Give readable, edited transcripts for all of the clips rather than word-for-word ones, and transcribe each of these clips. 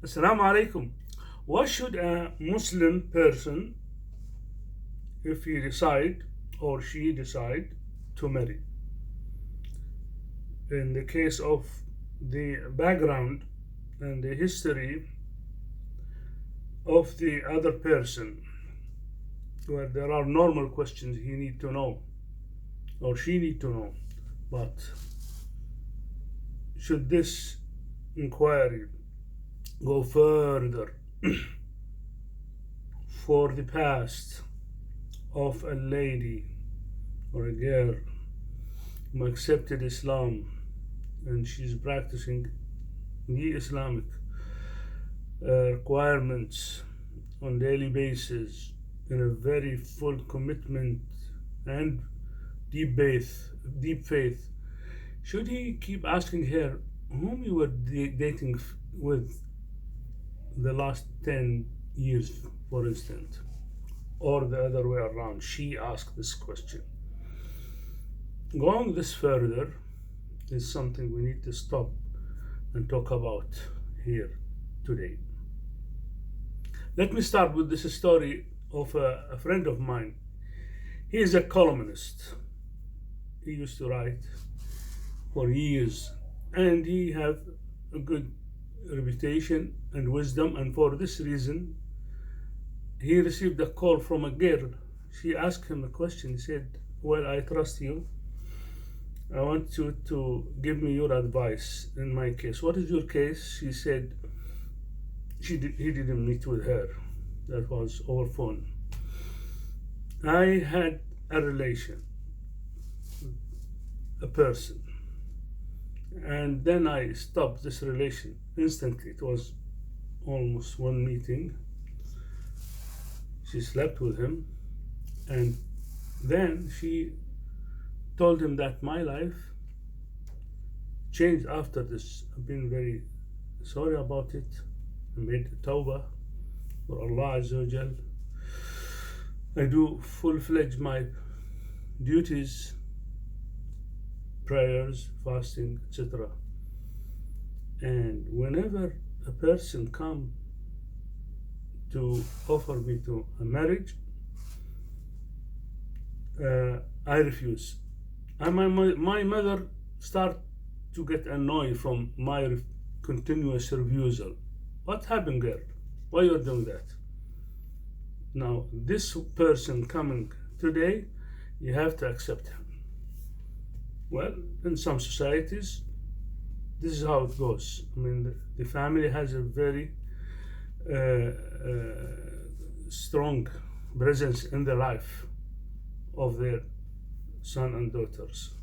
Assalamu alaikum. What should a Muslim person, if he decide or she decide to marry? In the case of the background and the history of the other person, where there are normal questions he need to know or she need to know, but should this inquiry go further for the past of a lady or a girl who accepted Islam and she's practicing the Islamic requirements on daily basis in a very full commitment and deep faith. Should he keep asking her whom you were dating with the last 10 years, for instance, or the other way around? She asked this question. Going this further is something we need to stop and talk about here today. Let me start with this story of a friend of mine. He is a columnist. He used to write for years and he have a good reputation and wisdom, and for this reason he received a call from a girl. She asked him a question. He said, well, I trust you. I want you to give me your advice in my case. What is your case? She said he didn't meet with her. That was over phone. I had a relation, a person, and then I stopped this relation instantly. It was almost one meeting. She slept with him, and then she told him that my life changed after this. I've been very sorry about it. I made tawbah for Allah Azza wa Jal. I do full-fledged my duties, prayers, fasting, etc. And whenever a person come to offer me to a marriage, I refuse. And my mother start to get annoyed from my continuous refusal. What happened, girl? Why you're doing that? Now, this person coming today, you have to accept him. Well, in some societies, this is how it goes. I mean, the family has a very strong presence in the life of their son and daughters.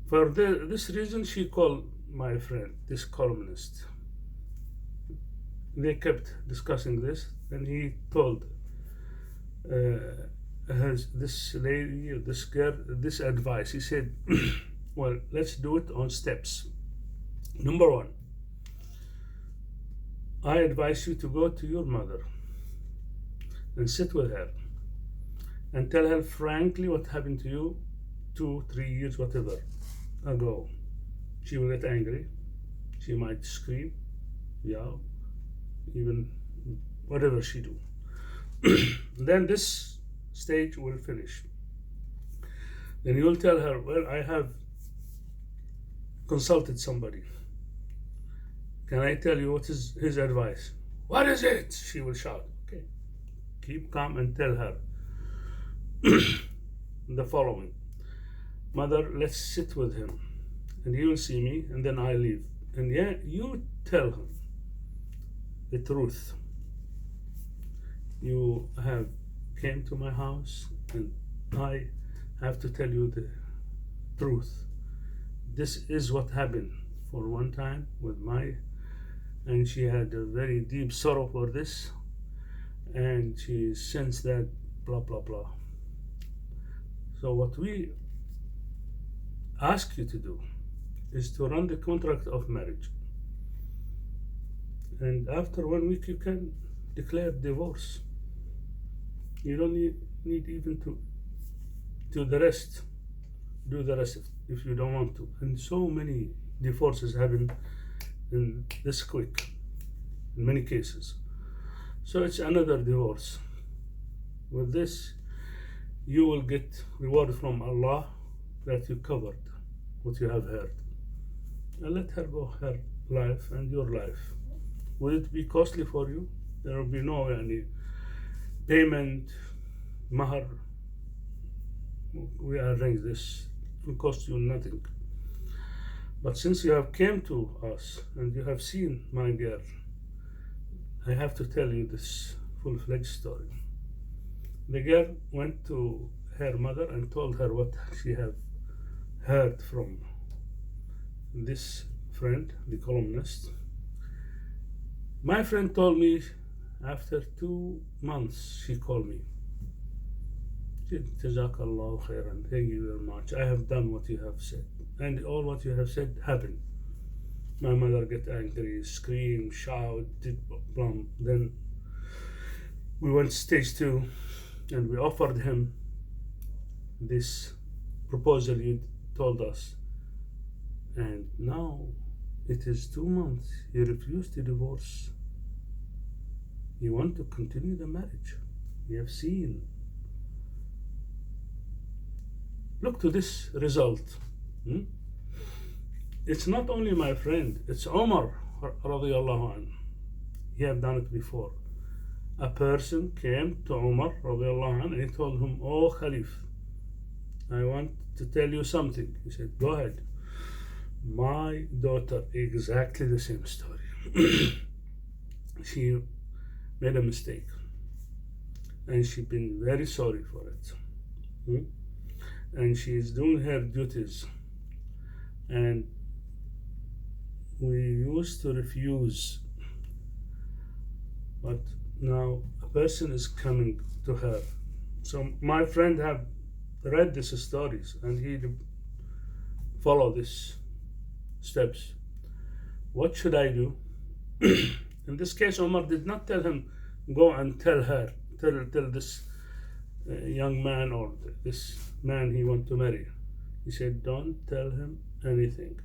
For this reason, she called my friend, this columnist. They kept discussing this, and he told this lady, this girl, this advice. He said, well, let's do it on steps. Number one, I advise you to go to your mother and sit with her and tell her frankly what happened to you 2-3 years, whatever, ago. She will get angry. She might scream, yeah, even whatever she do. Then this stage will finish. Then you'll tell her, well, I have consulted somebody. Can I tell you what is his advice? What is it? She will shout. Okay. Keep calm and tell her the following. Mother, let's sit with him and he will see me and then I leave. And yeah, you tell him the truth. You have came to my house and I have to tell you the truth. This is what happened for one time with and she had a very deep sorrow for this, and she sensed that blah blah blah. So what we ask you to do is to run the contract of marriage, and after 1 week you can declare divorce. You don't need even to do the rest if you don't want to. And so many divorces happen in this quick in many cases. So it's another divorce. With this, you will get reward from Allah that you covered what you have heard. And let her go her life and your life. Will it be costly for you? There will be no any payment, mahar. We arrange this. It will cost you nothing. But since you have came to us and you have seen my girl, I have to tell you this full-fledged story. The girl went to her mother and told her what she had heard from this friend, the columnist. My friend told me after 2 months she called me. She said, Jazakallah khairan, thank you very much. I have done what you have said. And all what you have said happened. My mother get angry, scream, shout, did plum. Then we went stage 2 and we offered him this proposal you told us. And now it is 2 months. He refused to divorce. He want to continue the marriage. You have seen. Look to this result. It's not only my friend, it's Omar radiallahu anhu. He had done it before. A person came to Omar radiallahu anhu and he told him, "Oh Khalif, I want to tell you something." He said, "Go ahead." My daughter, exactly the same story. She made a mistake and she's been very sorry for it. And she is doing her duties. And we used to refuse, but now a person is coming to her. So my friend have read these stories and he follow these steps. What should I do? In this case, Omar did not tell him, go and tell her, tell this young man or this man he want to marry. He said, don't tell him anything.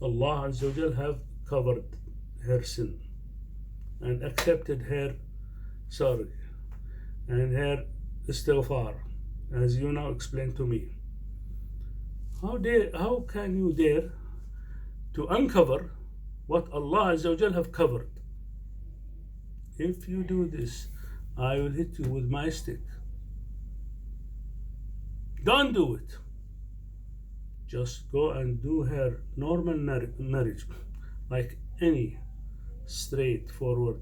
Allah Azza wa Jal have covered her sin and accepted her sorry and her istighfar, as you now explained to me. How can you dare to uncover what Allah Azza wa Jal have covered? If you do this, I will hit you with my stick. Don't do it. Just go and do her normal marriage, like any straightforward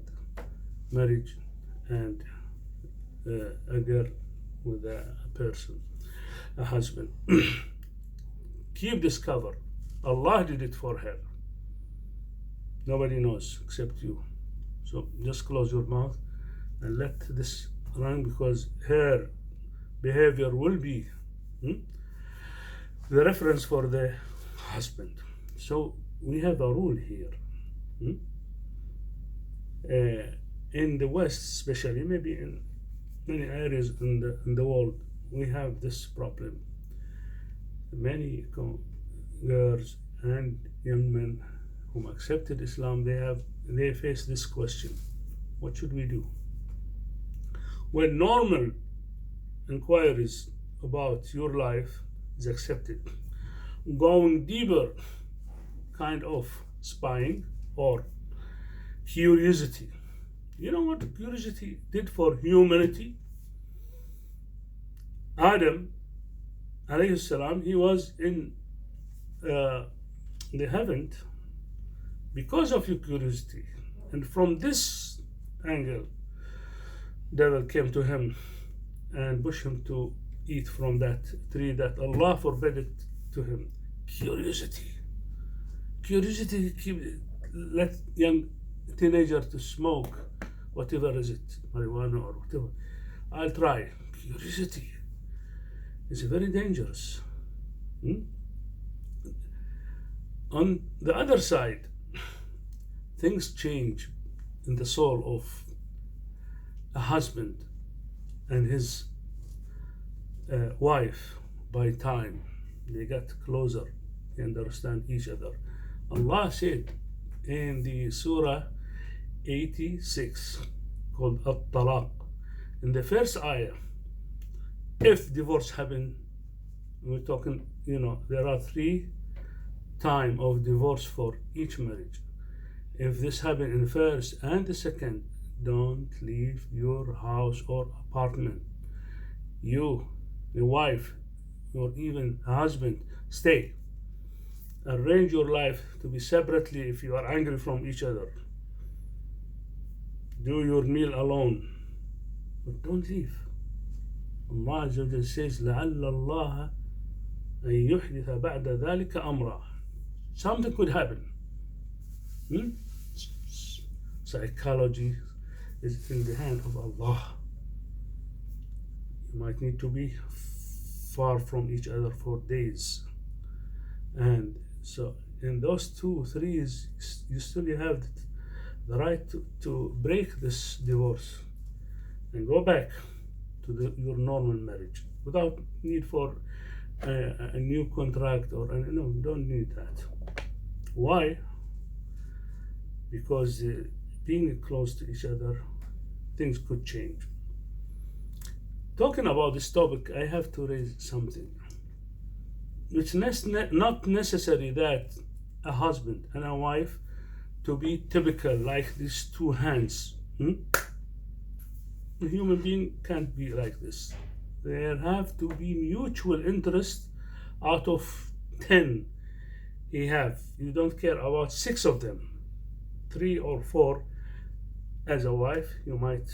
marriage, and a girl with a person, a husband. Keep this cover. Allah did it for her. Nobody knows except you. So just close your mouth and let this run, because her behavior will be the reference for the husband. So we have a rule here. In the West, especially, maybe in many areas in the world, we have this problem. Many girls and young men whom accepted Islam, they face this question: what should we do? When normal inquiries about your life is accepted, going deeper, kind of spying or curiosity. You know what curiosity did for humanity? Adam alayhi salam, he was in the heaven because of your curiosity, and from this angle devil came to him and pushed him to eat from that tree that Allah forbade it to him. Curiosity let young teenager to smoke whatever is it, marijuana or whatever. I'll try. Curiosity is very dangerous. On the other side, things change in the soul of a husband and his wife by time. They got closer they understand each other. Allah said in the Surah 86 called At-Talaq, in the first ayah, if divorce happen, we're talking, there are 3 times of divorce for each marriage. If this happen in the first and the second, don't leave your house or apartment. You, your wife, or even husband, stay. Arrange your life to be separately if you are angry from each other. Do your meal alone, but don't leave. Allah Azza wa Jalla says, لَعَلَّ اللَّهَ أَن يُحْدِثَ بَعْدَ ذَلِكَ أَمْرًا. Something could happen. Psychology is in the hand of Allah. You might need to be far from each other for days. And so in those 2, 3 years, you still have the right to break this divorce and go back to your normal marriage without need for a new contract or no, don't need that. Why? Because being close to each other, things could change. Talking about this topic, I have to raise something. It's not necessary that a husband and a wife to be typical like these 2 hands. A human being can't be like this. There have to be mutual interest. Out of 10 you don't care about 6 of them. 3 or 4 as a wife, you might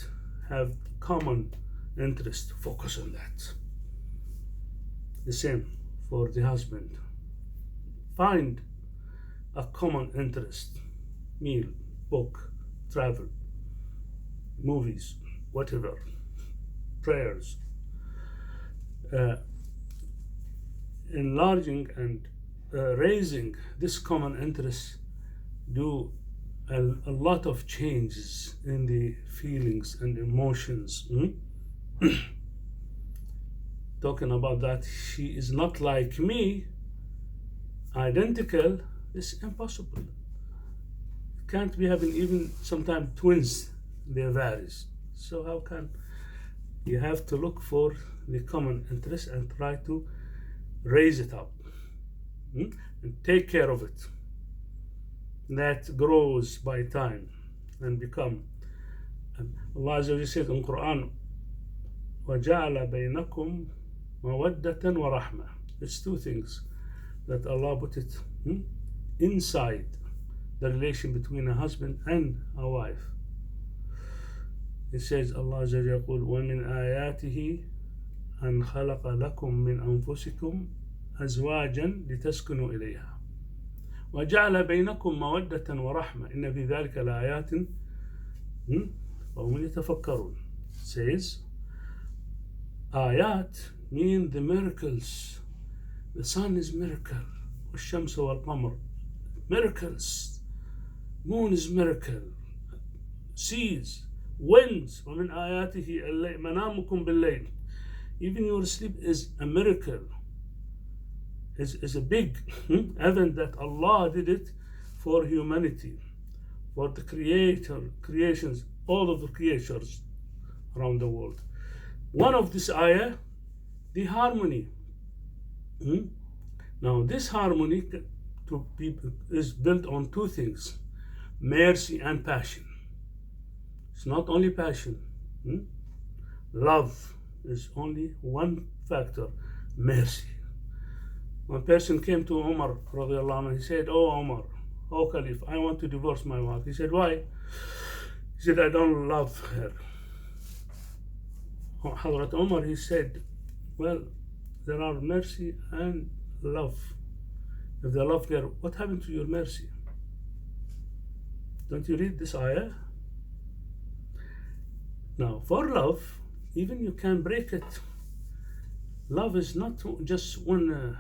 have common interest. Focus on that. The same for the husband. Find a common interest. Meal, book, travel, movies, whatever, prayers. Enlarging and raising this common interest do a lot of changes in the feelings and emotions. Talking about that, she is not like me, identical, it's impossible. Can't be having even sometimes twins, they varies. So how can you have to look for the common interest and try to raise it up and take care of it. That grows by time and become. Allah Azza wa Jalla says in Quran, وَجَعَلَ بَيْنَكُمْ مَوَدَّةً وَرَحْمَةً. It's 2 things that Allah put it inside the relation between a husband and a wife. It says, Allah Azza wa Jalla يقول وَمِنْ آيَاتِهِ أَنْ خَلَقَ لَكُم مِّنْ أَنفُسِكُمْ أَزْوَاجًا لِتَسْكُنُوا إِلَيْهَا وَجَعَلَ بَيْنَكُمْ مَوَدَّةً وَرَحْمَةً إِنَّ فِي ذَلِكَ لَآيَاتٍ قَوْمٌ يَتَفَكَّرُونَ. Says, ayat mean the miracles. The sun is miracle. وَالشَّمْسُ وَالْقَمَرُ miracles. Moon is miracle. Seas, winds. وَمِنْ آيَاتِهِ مَنَامُكُمْ بِاللَّيْلِ. Even your sleep is a miracle. Is a big event that Allah did it for humanity, for the creations, all of the creatures around the world. One of this ayah, the harmony. Now this harmony is built on 2 things, mercy and passion. It's not only passion. Love is only one factor, mercy. One person came to Umar radiallahu anhu. He said, "Oh Umar, oh Caliph, I want to divorce my wife." He said, "Why?" He said, "I don't love her." Hazrat Umar, he said, "Well, there are mercy and love. If they love her, what happened to your mercy? Don't you read this ayah?" Now, for love, even you can break it. Love is not just one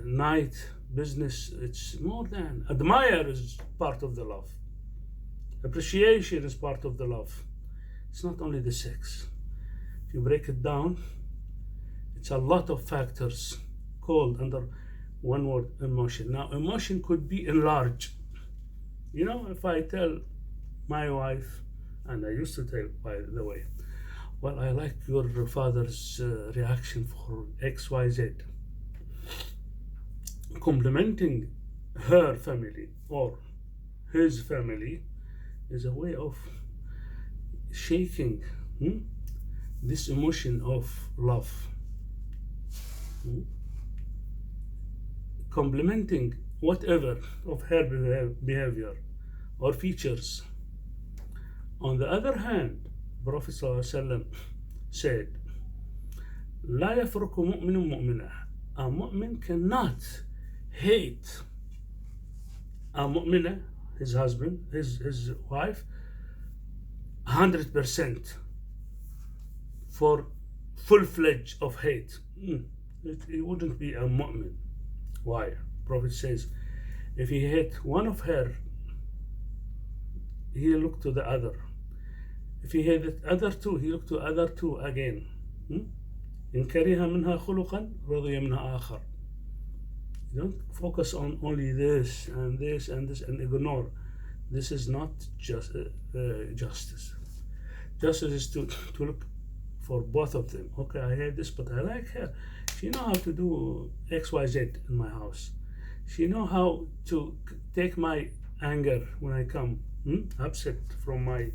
night business. It's more than. Admire is part of the love. Appreciation is part of the love. It's not only the sex. If you break it down, it's a lot of factors called under one word: emotion. Now, emotion could be enlarged. If I tell my wife, and I used to tell, by the way, well, I like your father's reaction for XYZ. Complimenting her family or his family is a way of shaking this emotion of love. Complimenting whatever of her behavior or features. On the other hand, Prophet ﷺ said, لا يفرق مؤمن مؤمنة. A mu'min cannot hate a mu'minah, his husband, his wife, 100% for full-fledged of hate. It wouldn't be a mu'min. Why? Prophet says, if he hate one of her, he look to the other. If he hate the other two, he look to other two again. إن كره منها خلقا رضي منها آخر. You don't focus on only this and this and this and ignore. This is not just justice. Justice is to look for both of them. Okay, I hate this, but I like her. She know how to do XYZ in my house. She know how to take my anger when I come upset from my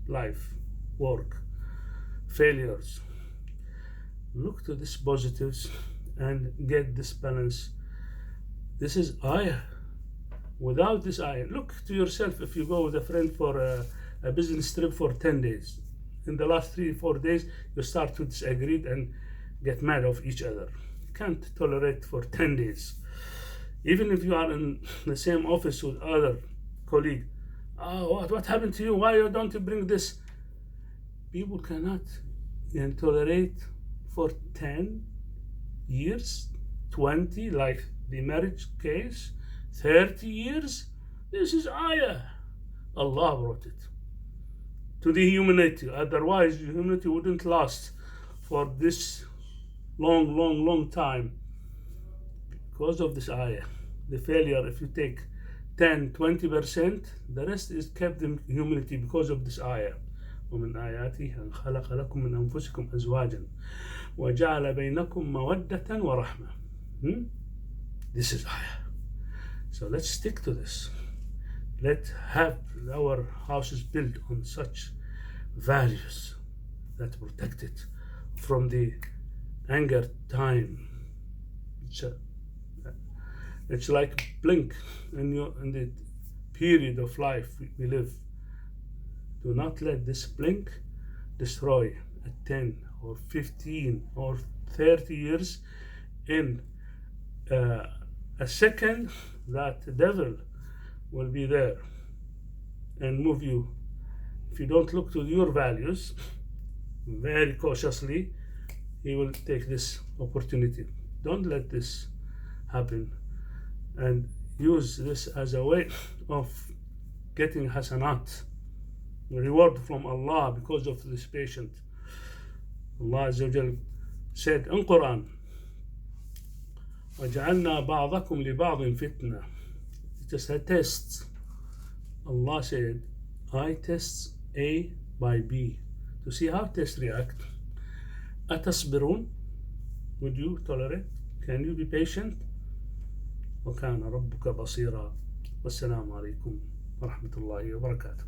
life, work, failures. Look to these positives and get this balance. This is ayah. Without this ayah, look to yourself. If you go with a friend for a business trip for 10 days, in the last 3-4 days, you start to disagree and get mad of each other. You can't tolerate for 10 days. Even if you are in the same office with other colleague, what happened to you? Why don't you bring this? People cannot tolerate for 10 years, 20, like the marriage case, 30 years. This is ayah. Allah brought it to the humanity. Otherwise, humanity wouldn't last for this long time because of this ayah. The failure, if you take 10-20%, the rest is kept in humanity because of this ayah. ومن آياته أن خلق لكم من أنفسكم أزواجا وجعل بينكم مودة ورحمة. This is ayah. So let's stick to this. Let's have our houses built on such values that protect it from the anger time. It's like blink in the period of life we live. Do not let this blink destroy at 10 or 15 or 30 years. In a second, that devil will be there and move you. If you don't look to your values very cautiously, he will take this opportunity. Don't let this happen, and use this as a way of getting hasanat, reward from Allah because of this patient. Allah Azza wa Jal said in Quran, وَجَعَلْنَا بَعْضَكُمْ لِبَعْضٍ فِتْنَةً. It is a test. Allah said, I test A by B to see how tests react. أَتَصْبِرُونَ? Would you tolerate? Can you be patient? وَكَانَ رَبُّكَ بَصِيرًا. وَالسَّلَامُ عَلَيْكُمْ وَرَحْمَةُ اللَّهِ وَبَرَكَاتُهُ.